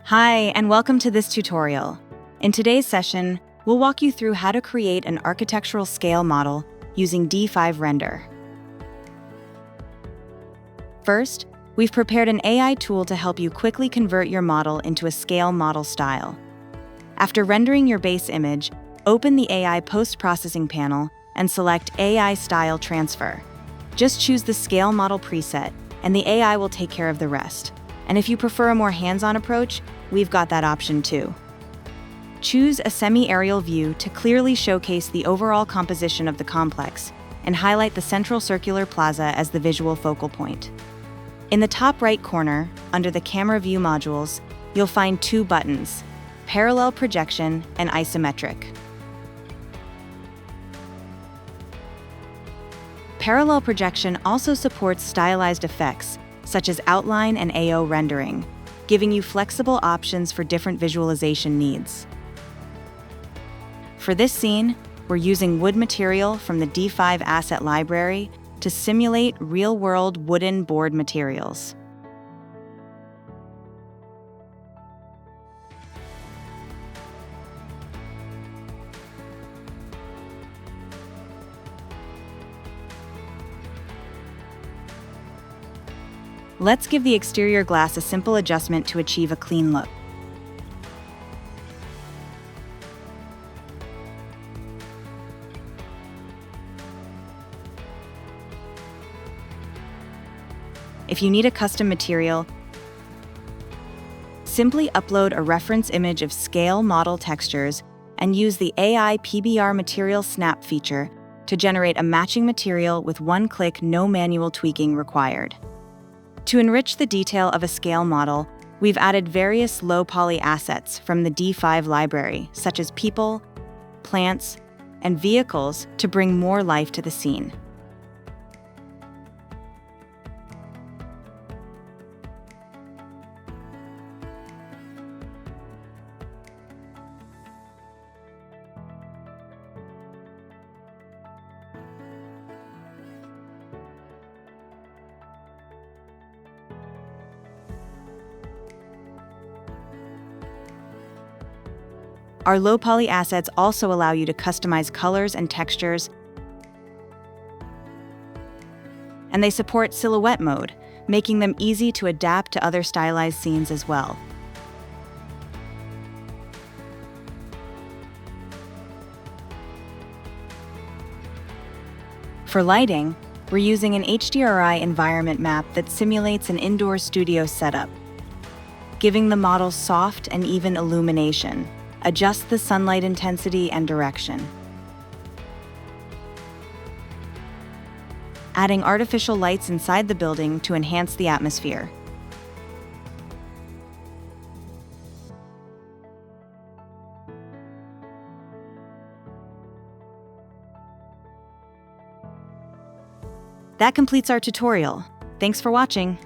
Hi, and welcome to this tutorial. In today's session, we'll walk you through how to create an architectural scale model using D5 Render. First, we've prepared an AI tool to help you quickly convert your model into a scale model style. After rendering your base image, open the AI post-processing panel and select AI Style Transfer. Just choose the scale model preset, and the AI will take care of the rest. And if you prefer a more hands-on approach, we've got that option too. Choose a semi-aerial view to clearly showcase the overall composition of the complex and highlight the central circular plaza as the visual focal point. In the top right corner, under the camera view modules, you'll find two buttons: parallel projection and isometric. Parallel projection also supports stylized effects, such as outline and AO rendering, giving you flexible options for different visualization needs. For this scene, we're using wood material from the D5 asset library to simulate real-world wooden board materials. Let's give the exterior glass a simple adjustment to achieve a clean look. If you need a custom material, simply upload a reference image of scale model textures and use the AI PBR Material Snap feature to generate a matching material with one click, no manual tweaking required. To enrich the detail of a scale model, we've added various low-poly assets from the D5 library, such as people, plants, and vehicles to bring more life to the scene. Our low-poly assets also allow you to customize colors and textures, and they support silhouette mode, making them easy to adapt to other stylized scenes as well. For lighting, we're using an HDRI environment map that simulates an indoor studio setup, giving the model soft and even illumination. Adjust the sunlight intensity and direction. Adding artificial lights inside the building to enhance the atmosphere. That completes our tutorial. Thanks for watching.